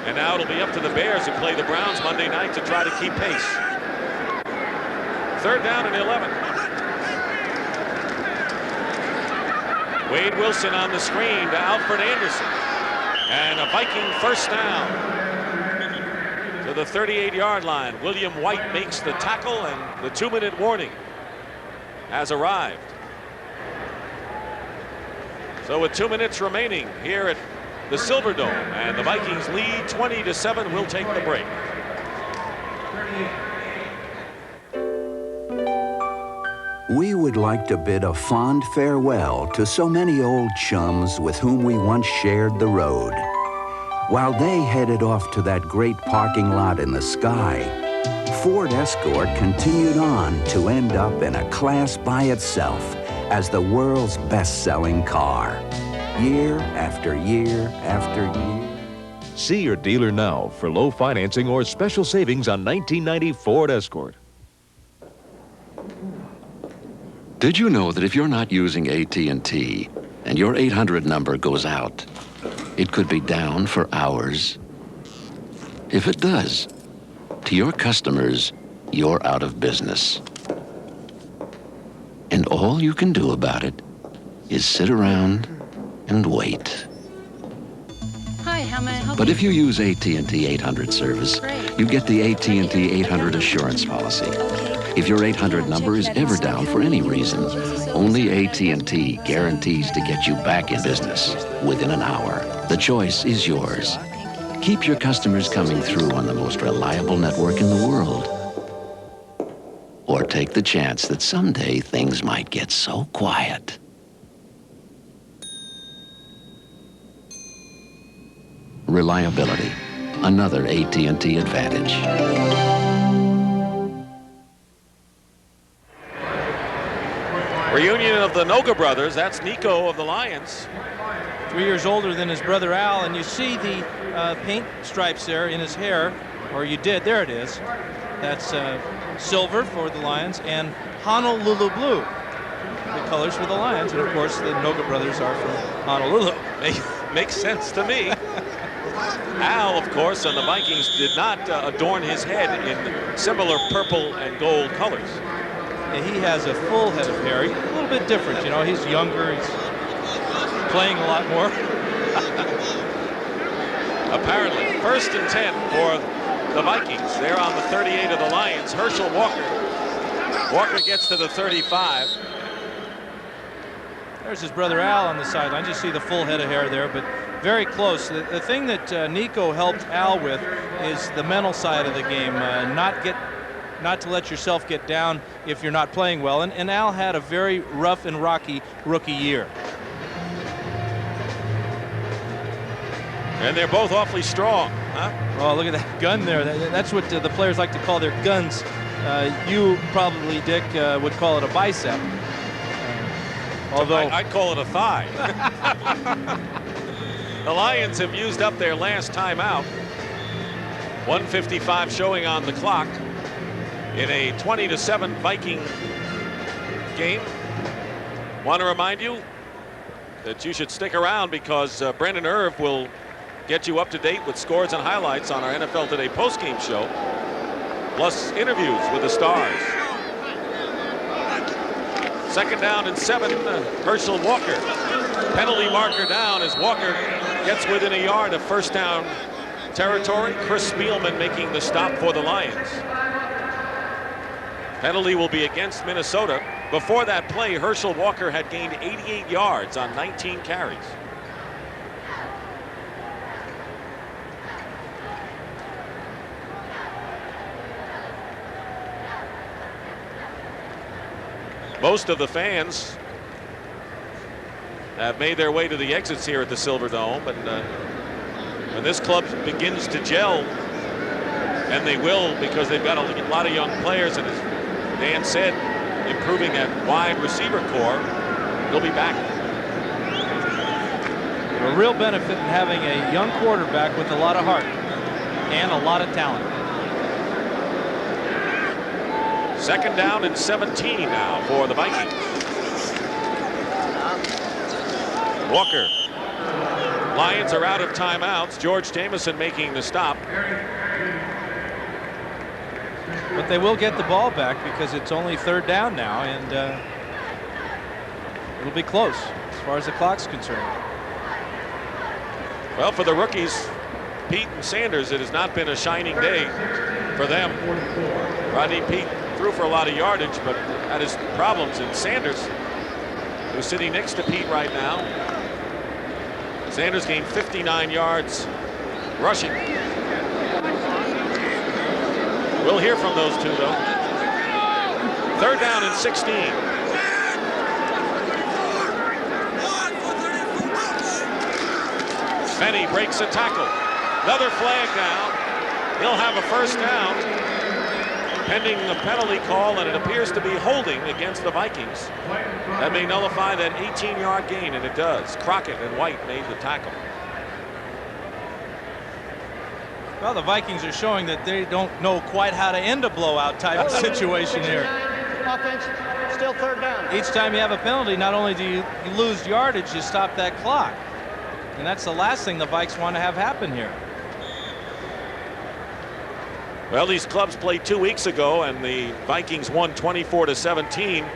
And now it'll be up to the Bears, who play the Browns Monday night, to try to keep pace. 3rd down and 11. Wade Wilson on the screen to Alfred Anderson. And a Viking first down to the 38-yard line. William White makes the tackle, and the 2-minute warning has arrived. So with 2 minutes remaining here at the Silverdome, and the Vikings lead 20-7, we'll take the break. We would like to bid a fond farewell to so many old chums with whom we once shared the road. While they headed off to that great parking lot in the sky, Ford Escort continued on to end up in a class by itself as the world's best-selling car, year after year after year. See your dealer now for low financing or special savings on 1990 Ford Escort. Did you know that if you're not using AT&T and your 800 number goes out, it could be down for hours? If it does, to your customers, you're out of business. And all you can do about it is sit around and wait. Hi, how may I help you? But if you use AT&T 800 service, Great. you get the AT&T 800 assurance policy. Okay. If your 800 number is ever down for any reason, only AT&T guarantees to get you back in business within an hour. The choice is yours. Keep your customers coming through on the most reliable network in the world. Or take the chance that someday things might get so quiet. Reliability, another AT&T advantage. Reunion of the Noga brothers. That's Nico of the Lions. 3 years older than his brother Al, and you see the paint stripes there in his hair, or you did. There it is. That's silver for the Lions and Honolulu blue, the colors for the Lions. And of course, the Noga brothers are from Honolulu. Makes sense to me. Al, of course, and the Vikings did not adorn his head in similar purple and gold colors. Yeah, he has a full head of hair. He's a little bit different, you know. He's younger. He's playing a lot more. Apparently, 1st and 10 for the Vikings. They're on the 38 of the Lions. Herschel Walker. Walker gets to the 35. There's his brother Al on the sideline. You see the full head of hair there, but very close. The thing that Nico helped Al with is the mental side of the game. Not to let yourself get down if you're not playing well. And Al had a very rough and rocky rookie year. And they're both awfully strong, huh? Oh, look at that gun there. That's what the players like to call their guns. You probably, Dick, would call it a bicep. Although I'd call it a thigh. The Lions have used up their last timeout. 1:55 showing on the clock in a 20-7 Viking game. Want to remind you that you should stick around because Brendan Irv will get you up to date with scores and highlights on our NFL Today postgame show, plus interviews with the stars. 2nd down and 7, Herschel Walker. Penalty marker down as Walker gets within a yard of first down territory. Chris Spielman making the stop for the Lions. Penalty will be against Minnesota. Before that play, Herschel Walker had gained 88 yards on 19 carries. Most of the fans have made their way to the exits here at the Silverdome, and when this club begins to gel, and they will because they've got a lot of young players, and as Dan said, improving that wide receiver core, they'll be back. a real benefit in having a young quarterback with a lot of heart and a lot of talent. 2nd down and 17 now for the Vikings. Walker Lions are out of timeouts. George Jamison making the stop. But they will get the ball back because it's only 3rd down now, and it'll be close as far as the clock's concerned. Well, for the rookies, Peete and Sanders, it has not been a shining day for them. Rodney Peete threw for a lot of yardage, but had his problems. And Sanders, who's sitting next to Peete right now, Sanders gained 59 yards rushing. We'll hear from those two, though. 3rd down and 16. Fenny breaks a tackle. Another flag down. He'll have a 1st down pending the penalty call, and it appears to be holding against the Vikings. That may nullify that 18-yard gain, and it does. Crockett and White made the tackle. Well, the Vikings are showing that they don't know quite how to end a blowout type of situation here. Offense, still 3rd down. Each time you have a penalty, not only do you lose yardage, you stop that clock. And that's the last thing the Vikes want to have happen here. Well, these clubs played 2 weeks ago, and the Vikings won 24-17.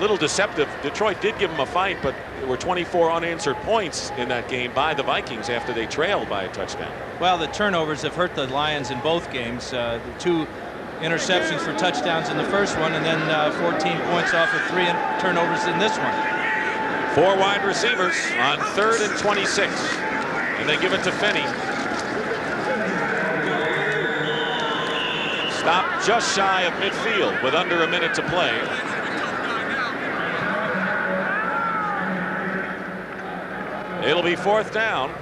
Little deceptive. Detroit did give them a fight, but there were 24 unanswered points in that game by the Vikings after they trailed by a touchdown. Well, the turnovers have hurt the Lions in both games. The 2 interceptions for touchdowns in the first one, and then 14 points off of 3 turnovers in this one. 4 wide receivers on 3rd and 26, and they give it to Fenny. Stopped just shy of midfield with under a minute to play. It'll be 4th down.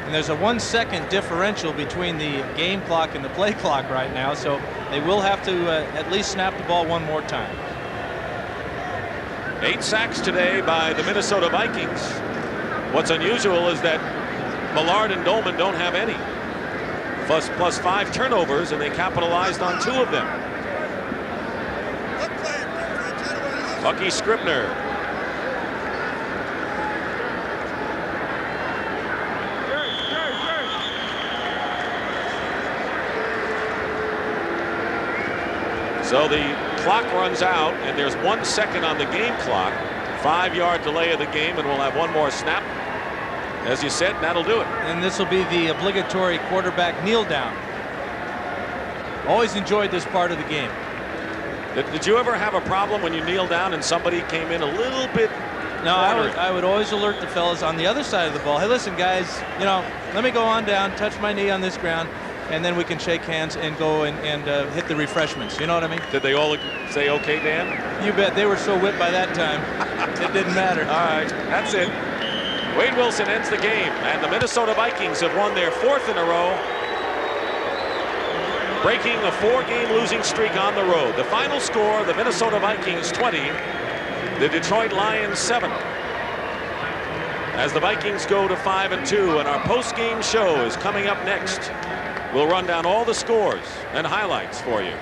And there's a 1-second differential between the game clock and the play clock right now, so they will have to at least snap the ball one more time. 8 sacks today by the Minnesota Vikings. What's unusual is that Millard and Dolman don't have any. Plus 5 turnovers, and they capitalized on 2 of them. Bucky Scribner. So the clock runs out, and there's 1 second on the game clock. 5-yard delay of the game, and we'll have 1 more snap. As you said, that'll do it. And this will be the obligatory quarterback kneel down. Always enjoyed this part of the game. Did you ever have a problem when you kneel down and somebody came in a little bit? No, I would always alert the fellas on the other side of the ball. Hey, listen, guys, you know, let me go on down, touch my knee on this ground, and then we can shake hands and go and hit the refreshments. You know what I mean? Did they all say okay, Dan? You bet. They were so whipped by that time. It didn't matter. All right, that's it. Wade Wilson ends the game, and the Minnesota Vikings have won their 4th in a row, breaking a 4-game losing streak on the road. The final score, the Minnesota Vikings 20, the Detroit Lions 7. As the Vikings go to 5-2, and our post-game show is coming up next. We'll run down all the scores and highlights for you.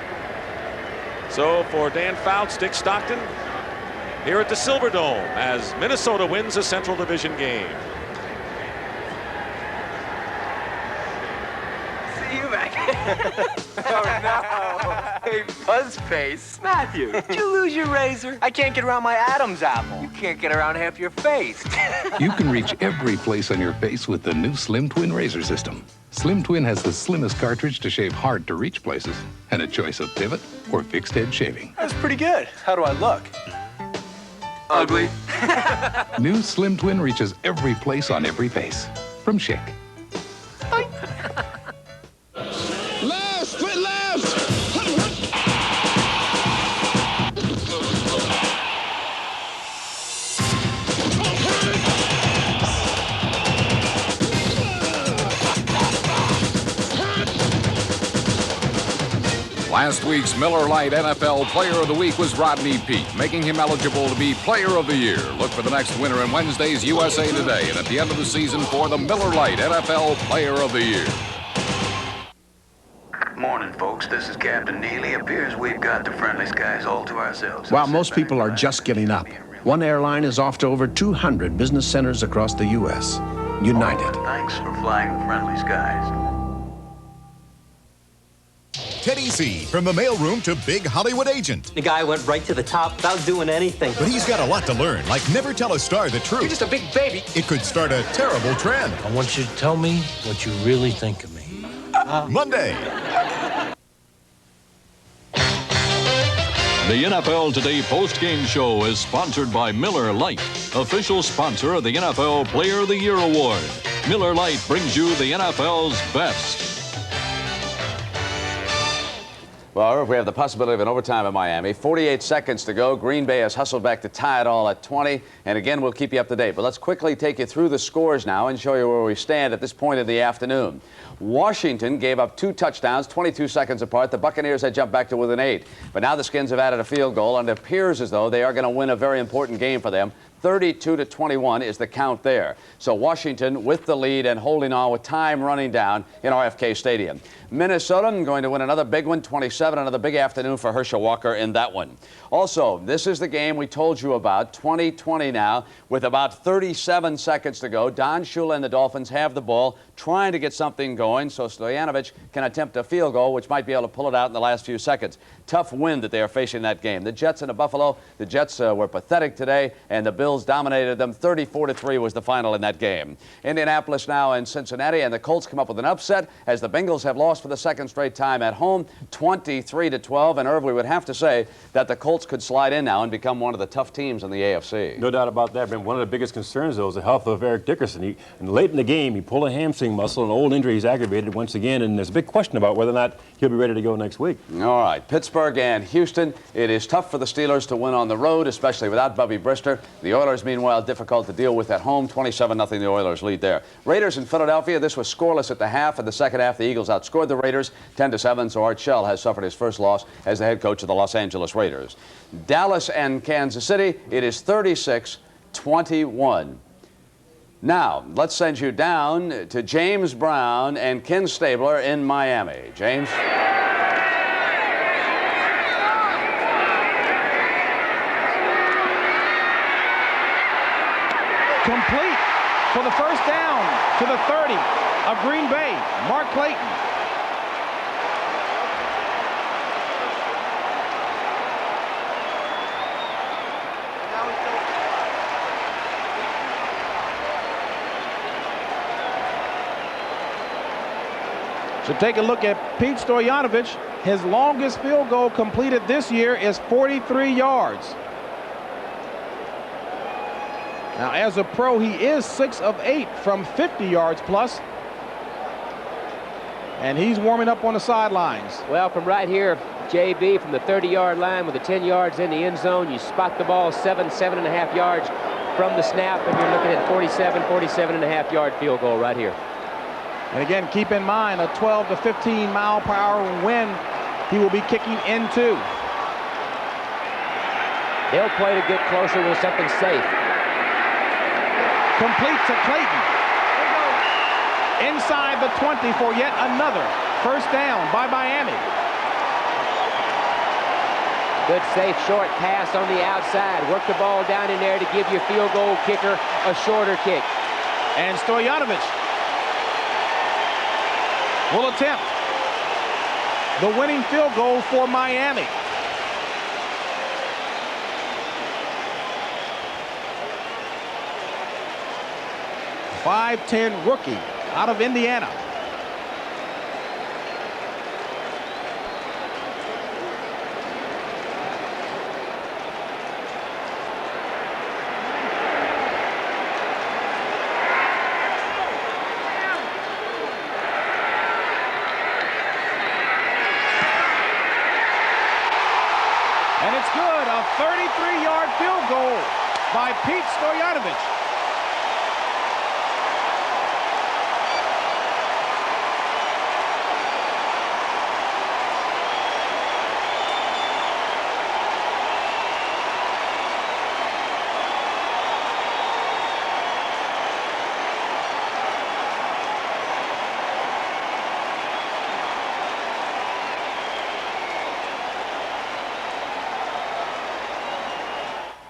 So for Dan Fouts, Dick Stockton, here at the Silverdome as Minnesota wins a Central Division game. See you back. Oh no. Hey, Buzzface. Matthew, did you lose your razor? I can't get around my Adam's apple. You can't get around half your face. You can reach every place on your face with the new Slim Twin razor system. Slim Twin has the slimmest cartridge to shave hard to reach places and a choice of pivot or fixed head shaving. That's pretty good. How do I look? Ugly. New Slim Twin reaches every place on every face. From Schick. Left, split left. Last week's Miller Lite NFL Player of the Week was Rodney Peete, making him eligible to be Player of the Year. Look for the next winner in Wednesday's USA Today and at the end of the season for the Miller Lite NFL Player of the Year. Morning, folks. This is Captain Neely. Appears we've got the friendly skies all to ourselves. Well, most people are just getting up. One airline is off to over 200 business centers across the U.S. United. Thanks for flying with friendly skies. Teddy C, from the mailroom to big Hollywood agent. The guy went right to the top without doing anything. But he's got a lot to learn, like never tell a star the truth. You're just a big baby. It could start a terrible trend. I want you to tell me what you really think of me. Monday. The NFL Today postgame show is sponsored by Miller Lite, official sponsor of the NFL Player of the Year Award. Miller Lite brings you the NFL's best. Well, we have the possibility of an overtime in Miami. 48 seconds to go. Green Bay has hustled back to tie it all at 20. And again, we'll keep you up to date. But let's quickly take you through the scores now and show you where we stand at this point of the afternoon. Washington gave up 2 touchdowns 22 seconds apart. The Buccaneers had jumped back to within 8. But now the Skins have added a field goal, and it appears as though they are going to win a very important game for them. 32-21 is the count there. So Washington with the lead and holding on with time running down in RFK Stadium. Minnesota going to win another big one, 27, another big afternoon for Herschel Walker in that one. Also, this is the game we told you about, 20-20 now, with about 37 seconds to go. Don Shula and the Dolphins have the ball, trying to get something going, so Stojanovic can attempt a field goal, which might be able to pull it out in the last few seconds. Tough wind that they are facing that game. The Jets and the Buffalo, the Jets were pathetic today, and the Bills dominated them. 34-3 was the final in that game. Indianapolis now and Cincinnati, and the Colts come up with an upset as the Bengals have lost for the second straight time at home, 23-12. And Irv, we would have to say that the Colts could slide in now and become one of the tough teams in the AFC. No doubt about that. One of the biggest concerns, though, is the health of Eric Dickerson. And late in the game, he pulled a hamstring muscle, an old injury he's aggravated once again, and there's a big question about whether or not he'll be ready to go next week. All right, Pittsburgh and Houston. It is tough for the Steelers to win on the road, especially without Bubby Brister. The Oilers, meanwhile, difficult to deal with at home. 27-0 the Oilers lead there. Raiders in Philadelphia. This was scoreless at the half. In the second half, the Eagles outscored the Raiders 10-7, so Art Shell has suffered his first loss as the head coach of the Los Angeles Raiders. Dallas and Kansas City, it is 36-21. Now, let's send you down to James Brown and Ken Stabler in Miami. James? Complete for the first down to the 30 of Green Bay. Mark Clayton. So take a look at Pete Stoyanovich. His longest field goal completed this year is 43 yards. Now, as a pro, he is 6 of 8 from 50 yards plus. And he's warming up on the sidelines. Well, from right here, JB, from the 30-yard line with the 10 yards in the end zone, you spot the ball 7.5 yards from the snap, and you're looking at 47.5 yard field goal right here. And again, keep in mind, a 12 to 15 mile per hour wind he will be kicking into. They'll play to get closer with something safe. Complete to Clayton. Inside the 20 for yet another first down by Miami. Good safe short pass on the outside. Work the ball down in there to give your field goal kicker a shorter kick. And Stoyanovich will attempt the winning field goal for Miami. A 5'10" rookie out of Indiana. And it's good, a 33-yard field goal by Pete Stoyanovich.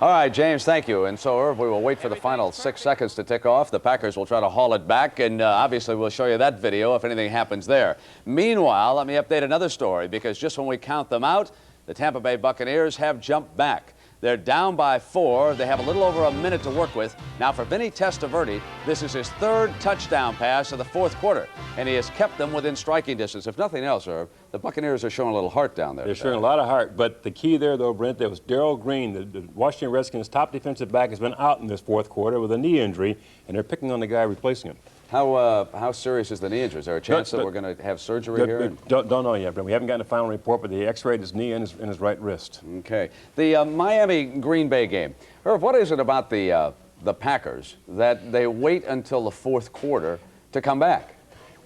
All right, James, thank you. And so, Irv, we will wait for the final 6 seconds to tick off. The Packers will try to haul it back, and obviously we'll show you that video if anything happens there. Meanwhile, let me update another story, because just when we count them out, the Tampa Bay Buccaneers have jumped back. They're down by 4. They have a little over a minute to work with. Now, for Vinny Testaverde, this is his 3rd touchdown pass of the 4th quarter, and he has kept them within striking distance. If nothing else, Irv, the Buccaneers are showing a little heart down there. They're showing a lot of heart, but the key there, though, Brent, there was Darrell Green, the Washington Redskins' top defensive back, has been out in this 4th quarter with a knee injury, and they're picking on the guy replacing him. How serious is the knee injury? Is there a chance that we're going to have surgery here? Don't know yet, but we haven't gotten a final report, but they x-rayed his knee and his right wrist. Okay. The Miami-Green Bay game. Irv, what is it about the Packers that they wait until the 4th quarter to come back?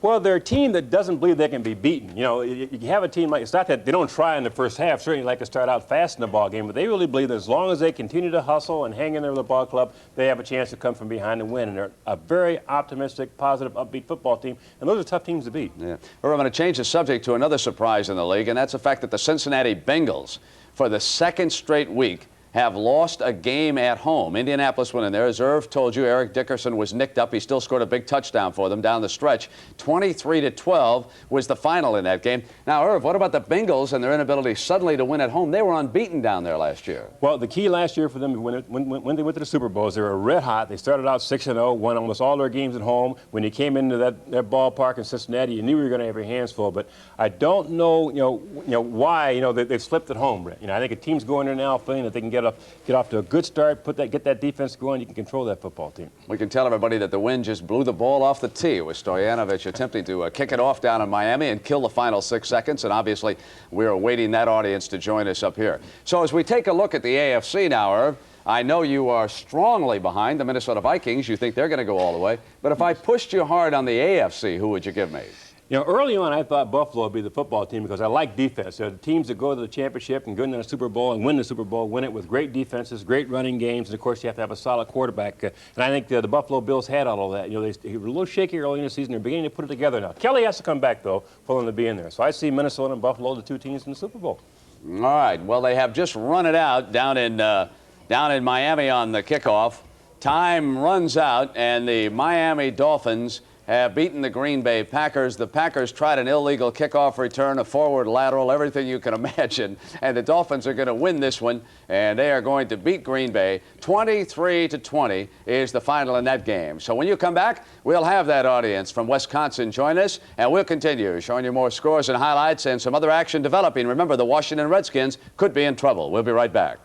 Well, they're a team that doesn't believe they can be beaten. You know, you have a team like, it's not that they don't try in the first half, certainly like to start out fast in the ball game, but they really believe that as long as they continue to hustle and hang in there with the ball club, they have a chance to come from behind and win. And they're a very optimistic, positive, upbeat football team, and those are tough teams to beat. Yeah. Well, I'm going to change the subject to another surprise in the league, and that's the fact that the Cincinnati Bengals, for the 2nd straight week, have lost a game at home. Indianapolis went in there. As Irv told you, Eric Dickerson was nicked up. He still scored a big touchdown for them down the stretch. 23-12 was the final in that game. Now, Irv, what about the Bengals and their inability suddenly to win at home? They were unbeaten down there last year. Well, the key last year for them, when they went to the Super Bowls, they were red hot. They started out 6-0, won almost all their games at home. When you came into that ballpark in Cincinnati, you knew you were going to have your hands full. But I don't know, why, they've slipped at home, Brett. I think a team's going there now feeling that they can get off to a good start, get that defense going, you can control that football team. We can tell everybody that the wind just blew the ball off the tee with Stoyanovich attempting to kick it off down in Miami and kill the final 6 seconds, and obviously we're awaiting that audience to join us up here. So as we take a look at the AFC now, Irv, I know you are strongly behind the Minnesota Vikings. You think they're going to go all the way. But if I pushed you hard on the AFC, who would you give me? Early on, I thought Buffalo would be the football team because I like defense. They're the teams that go to the championship and go into the Super Bowl and win the Super Bowl, win it with great defenses, great running games, and, of course, you have to have a solid quarterback. And I think the Buffalo Bills had all of that. They were a little shaky early in the season. They're beginning to put it together now. Kelly has to come back, though, for them to be in there. So I see Minnesota and Buffalo, the 2 teams in the Super Bowl. All right. Well, they have just run it out down in Miami on the kickoff. Time runs out, and the Miami Dolphins have beaten the Green Bay Packers. The Packers tried an illegal kickoff return, a forward lateral, everything you can imagine. And the Dolphins are going to win this one, and they are going to beat Green Bay. 23-20 is the final in that game. So when you come back, we'll have that audience from Wisconsin join us, and we'll continue showing you more scores and highlights and some other action developing. Remember, the Washington Redskins could be in trouble. We'll be right back.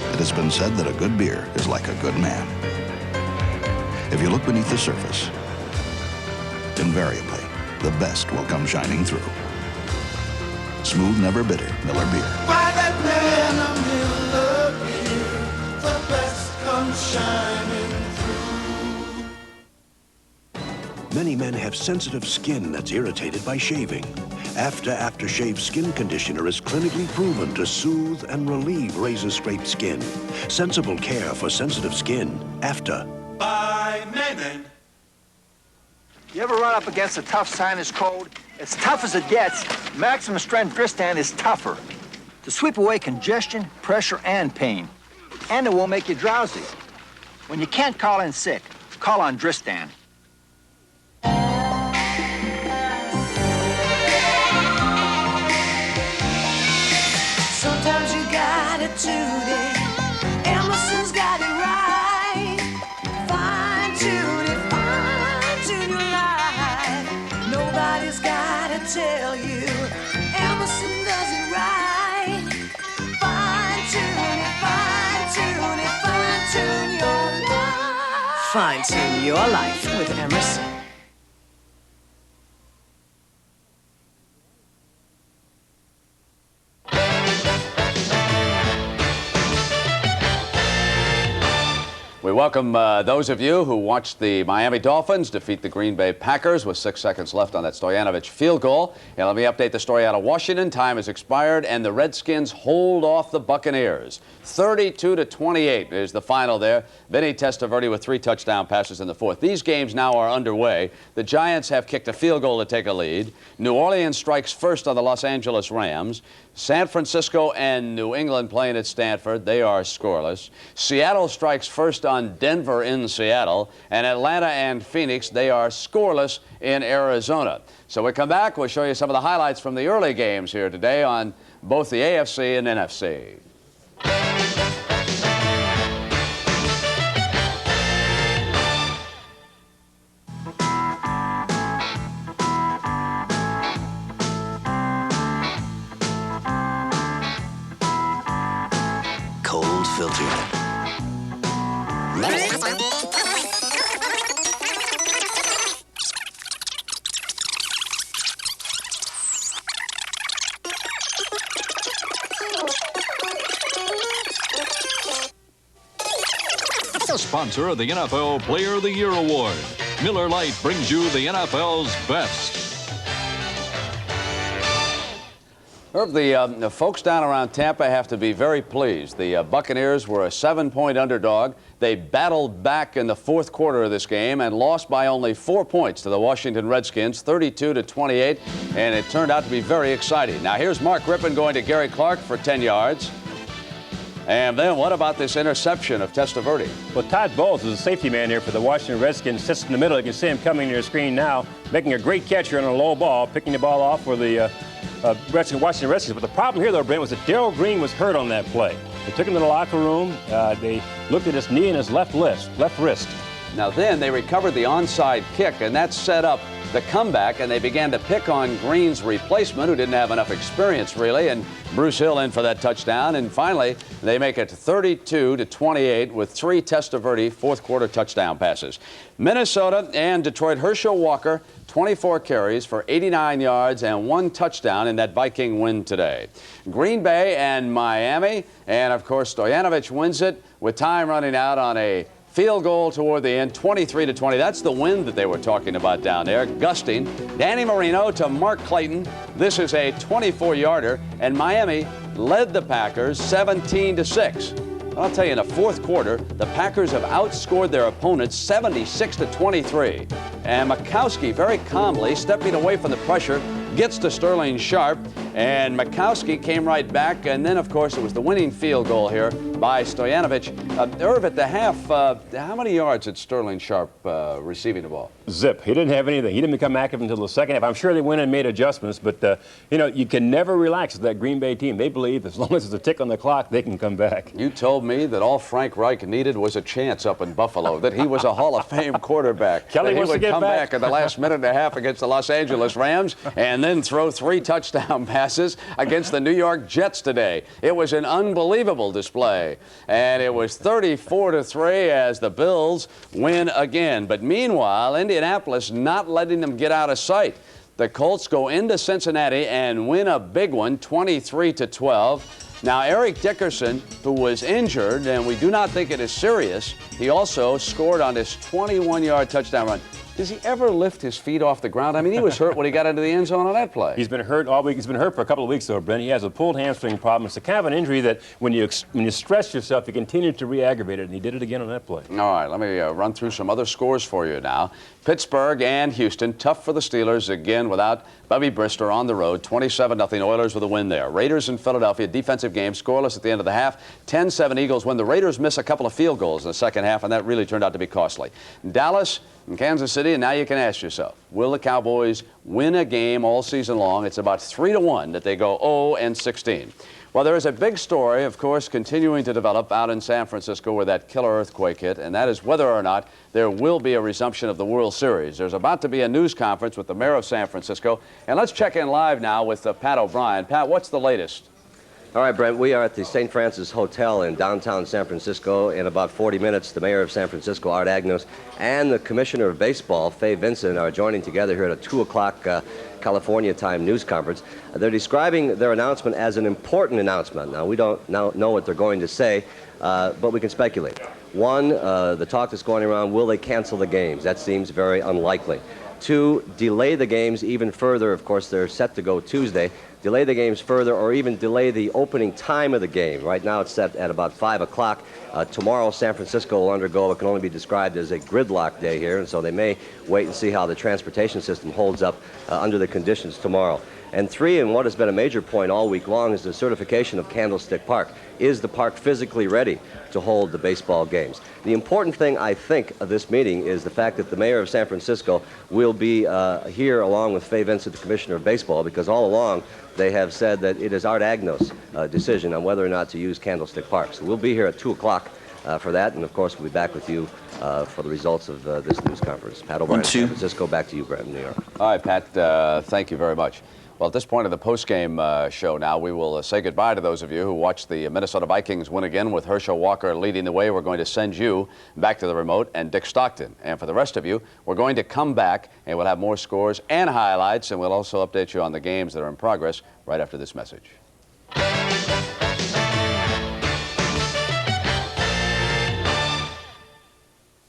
It has been said that a good beer is like a good man. If you look beneath the surface, invariably, the best will come shining through. Smooth, never bitter Miller Beer. By that man, a Miller Beer, the best comes shining through. Many men have sensitive skin that's irritated by shaving. Aftershave Skin Conditioner is clinically proven to soothe and relieve razor-scraped skin. Sensible care for sensitive skin. After. By man. You ever run up against a tough sinus cold? As tough as it gets, maximum strength Dristan is tougher. To sweep away congestion, pressure, and pain. And it won't make you drowsy. When you can't call in sick, call on Dristan. Sometimes you got it today. Emerson's got it right. Fine-tune your life. Nobody's gotta tell you. Emerson does it right. Fine-tune your life. Fine-tune your life with Emerson. We welcome those of you who watched the Miami Dolphins defeat the Green Bay Packers with 6 seconds left on that Stoyanovich field goal. And let me update the story out of Washington. Time has expired, and the Redskins hold off the Buccaneers. 32-28 is the final there. Vinny Testaverde with 3 touchdown passes in the fourth. These games now are underway. The Giants have kicked a field goal to take a lead. New Orleans strikes first on the Los Angeles Rams. San Francisco and New England playing at Stanford. They are scoreless. Seattle strikes first on Denver in Seattle. And Atlanta and Phoenix, they are scoreless in Arizona. So we come back, we'll show you some of the highlights from the early games here today on both the AFC and NFC. Cold filter. Sponsor of the NFL Player of the Year Award. Miller Lite brings you the NFL's best. Herb, the folks down around Tampa have to be very pleased. The Buccaneers were a 7-point underdog. They battled back in the fourth quarter of this game and lost by only 4 points to the Washington Redskins, 32-28, and it turned out to be very exciting. Now here's Mark Rippon going to Gary Clark for 10 yards. And then what about this interception of Testaverde? Well, Todd Bowles is a safety man here for the Washington Redskins. Sits in the middle. You can see him coming to your screen now, making a great catch here on a low ball, picking the ball off for the Washington Redskins. But the problem here, though, Brent, was that Darrell Green was hurt on that play. They took him to the locker room. They looked at his knee and his left wrist. Now then, they recovered the onside kick, and that set up the comeback, and they began to pick on Green's replacement, who didn't have enough experience, really, and Bruce Hill in for that touchdown. And finally, they make it 32-28 with 3 Testaverde fourth-quarter touchdown passes. Minnesota and Detroit, Herschel Walker, 24 carries for 89 yards and 1 touchdown in that Viking win today. Green Bay and Miami, and, of course, Stoyanovich wins it with time running out on a field goal toward the end, 23-20. That's the wind that they were talking about down there, gusting. Danny Marino to Mark Clayton. This is a 24-yarder, and Miami led the Packers 17-6. I'll tell you, in the fourth quarter, the Packers have outscored their opponents 76-23. And Mikowski very calmly, stepping away from the pressure, gets to Sterling Sharp, and Mikowski came right back, and then, of course, it was the winning field goal here by Stoyanovich. Irv, at the half, how many yards did Sterling Sharp receiving the ball? Zip. He didn't have anything. He didn't become active until the second half. I'm sure they went and made adjustments, but, you know, you can never relax with that Green Bay team. They believe as long as there's a tick on the clock, they can come back. You told me that all Frank Reich needed was a chance up in Buffalo, that he was a Hall of Fame quarterback. Kelly that he wants would to get come back in the last minute and a half against the Los Angeles Rams and then throw 3 touchdown passes against the New York Jets today. It was an unbelievable display. And it was 34-3 as the Bills win again. But meanwhile, Indianapolis not letting them get out of sight. The Colts go into Cincinnati and win a big one, 23-12. Now, Eric Dickerson, who was injured, and we do not think it is serious, he also scored on this 21-yard touchdown run. Does he ever lift his feet off the ground? I mean, he was hurt when he got into the end zone on that play. He's been hurt all week. He's been hurt for a couple of weeks, though, Brent. He has a pulled hamstring problem. It's a kind of an injury that when you stress yourself, you continue to re-aggravate it, and he did it again on that play. All right, let me run through some other scores for you now. Pittsburgh and Houston, tough for the Steelers, again without Bubby Brister on the road. 27-0 Oilers with a win there. Raiders in Philadelphia, defensive game, scoreless at the end of the half. 10-7 Eagles win. The Raiders miss a couple of field goals in the second half, and that really turned out to be costly. Dallas and Kansas City, and now you can ask yourself, will the Cowboys win a game all season long? It's about 3-1 that they go 0-16. Well, there is a big story, of course, continuing to develop out in San Francisco where that killer earthquake hit, and that is whether or not there will be a resumption of the World Series. There's about to be a news conference with the mayor of San Francisco, and let's check in live now with Pat O'Brien. Pat, what's the latest? All right, Brent, we are at the St. Francis Hotel in downtown San Francisco. In about 40 minutes, the mayor of San Francisco, Art Agnos, and the commissioner of baseball, Fay Vincent, are joining together here at a 2 o'clock California time news conference. They're describing their announcement as an important announcement. Now, we don't know what they're going to say, but we can speculate. One, the talk that's going around, will they cancel the games? That seems very unlikely. Two, delay the games even further. Of course, they're set to go Tuesday. Delay the games further, or even delay the opening time of the game. Right now it's set at about 5 o'clock. Tomorrow, San Francisco will undergo what can only be described as a gridlock day here, and so they may wait and see how the transportation system holds up under the conditions tomorrow. And three, and what has been a major point all week long, is the certification of Candlestick Park. Is the park physically ready to hold the baseball games? The important thing, I think, of this meeting is the fact that the mayor of San Francisco will be here along with Fay Vincent, the commissioner of baseball, because all along they have said that it is Art Agnos' decision on whether or not to use Candlestick Park. So we'll be here at 2 o'clock for that, and of course we'll be back with you for the results of this news conference. Pat O'Brien, San Francisco, back to you, Brent, in New York. All right, Pat, thank you very much. Well, at this point of the post-game show now, we will say goodbye to those of you who watched the Minnesota Vikings win again with Herschel Walker leading the way. We're going to send you back to the remote and Dick Stockton. And for the rest of you, we're going to come back and we'll have more scores and highlights, and we'll also update you on the games that are in progress right after this message.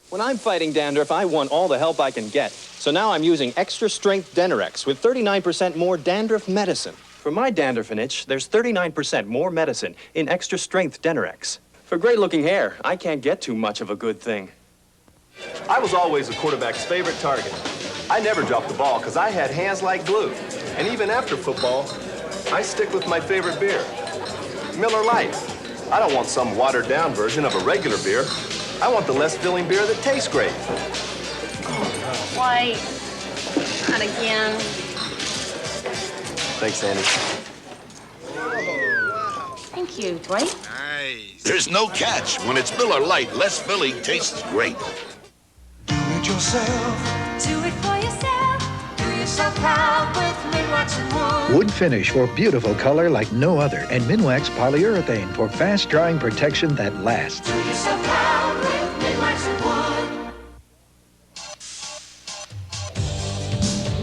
When I'm fighting dandruff, I want all the help I can get. So now I'm using extra strength Denorex with 39% more dandruff medicine. For my dandruff and itch, there's 39% more medicine in extra strength Denorex. For great looking hair, I can't get too much of a good thing. I was always a quarterback's favorite target. I never dropped the ball because I had hands like glue. And even after football, I stick with my favorite beer, Miller Lite. I don't want some watered down version of a regular beer. I want the less filling beer that tastes great. Why? Not again. Thanks, Andy. Thank you, Dwight. Nice. There's no catch. When it's Miller Lite, less filling tastes great. Do it yourself. Do it for yourself. Do yourself proud with Minwax and Wood. Wood finish for beautiful color like no other, and Minwax polyurethane for fast drying protection that lasts. Do yourself proud with Minwax and Wood.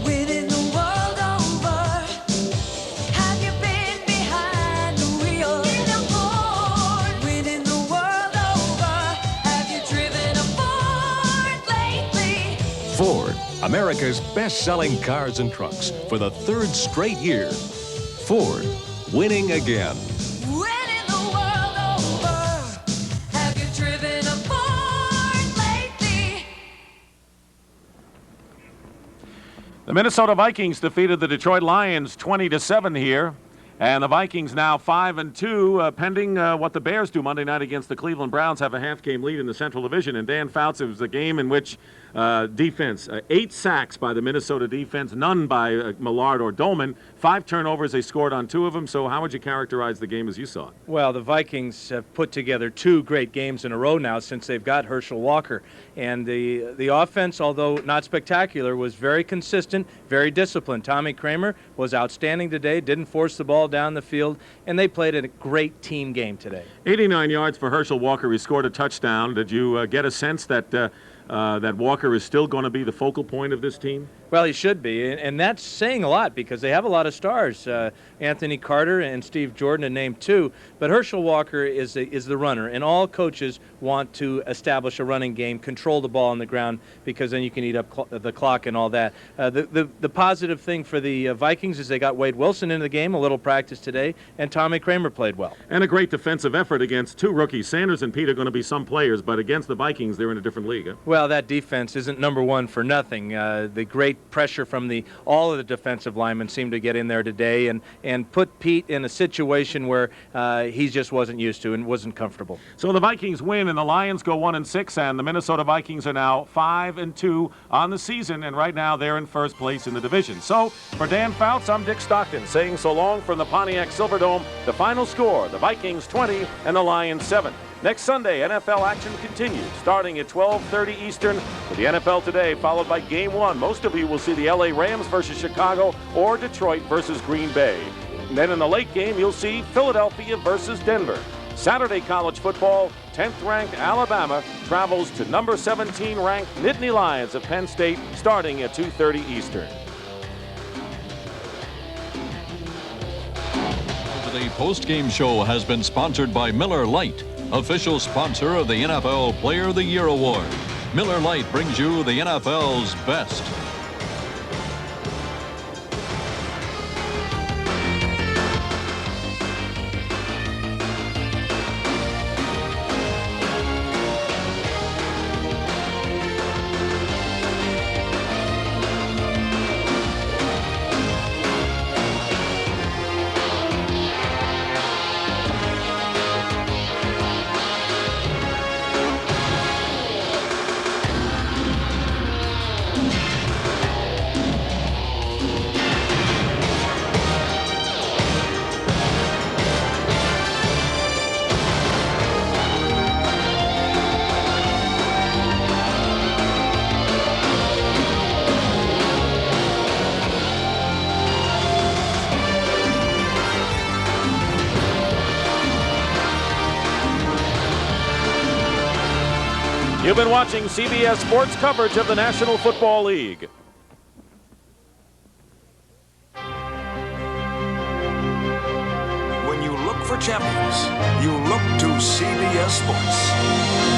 Winning the world over. Have you been behind the wheel? In a Ford. Winning the world over. Have you driven a Ford lately? Ford, America's best-selling cars and trucks for the third straight year. Ford, winning again. Winning the world over. Have you driven a Ford lately? The Minnesota Vikings defeated the Detroit Lions 20-7 here. And the Vikings now 5-2, pending what the Bears do Monday night against the Cleveland Browns, have a half-game lead in the Central Division. And Dan Fouts, it was a game in which defense, 8 sacks by the Minnesota defense, none by Millard or Dolman. 5 turnovers, they scored on 2 of them. So how would you characterize the game as you saw it? Well, the Vikings have put together 2 great games in a row now since they've got Herschel Walker. And the offense, although not spectacular, was very consistent, very disciplined. Tommy Kramer was outstanding today, didn't force the ball down the field, and they played a great team game today. 89 yards for Herschel Walker. He scored a touchdown. Did you get a sense that that Walker is still going to be the focal point of this team? Well, he should be, and that's saying a lot because they have a lot of stars. Anthony Carter and Steve Jordan to name 2, but Herschel Walker is the runner, and all coaches want to establish a running game, control the ball on the ground, because then you can eat up the clock and all that. The positive thing for the Vikings is they got Wade Wilson into the game, a little practice today, and Tommy Kramer played well. And a great defensive effort against 2 rookies. Sanders and Peete are going to be some players, but against the Vikings, they're in a different league. Huh? Well, that defense isn't number 1 for nothing. The great pressure from all of the defensive linemen seemed to get in there today and put Peete in a situation where he just wasn't used to and wasn't comfortable. So the Vikings win and the Lions go 1-6, and the Minnesota Vikings are now 5-2 on the season, and right now they're in first place in the division. So for Dan Fouts, I'm Dick Stockton saying so long from the Pontiac Silverdome. The final score, the Vikings 20 and the Lions 7. Next Sunday, NFL action continues, starting at 12:30 Eastern with the NFL Today, followed by Game 1. Most of you will see the LA Rams versus Chicago or Detroit versus Green Bay. And then in the late game, you'll see Philadelphia versus Denver. Saturday college football, 10th-ranked Alabama travels to number 17-ranked Nittany Lions of Penn State, starting at 2:30 Eastern. The post-game show has been sponsored by Miller Lite, official sponsor of the NFL Player of the Year Award. Miller Lite brings you the NFL's best. You've been watching CBS Sports coverage of the National Football League. When you look for champions, you look to CBS Sports.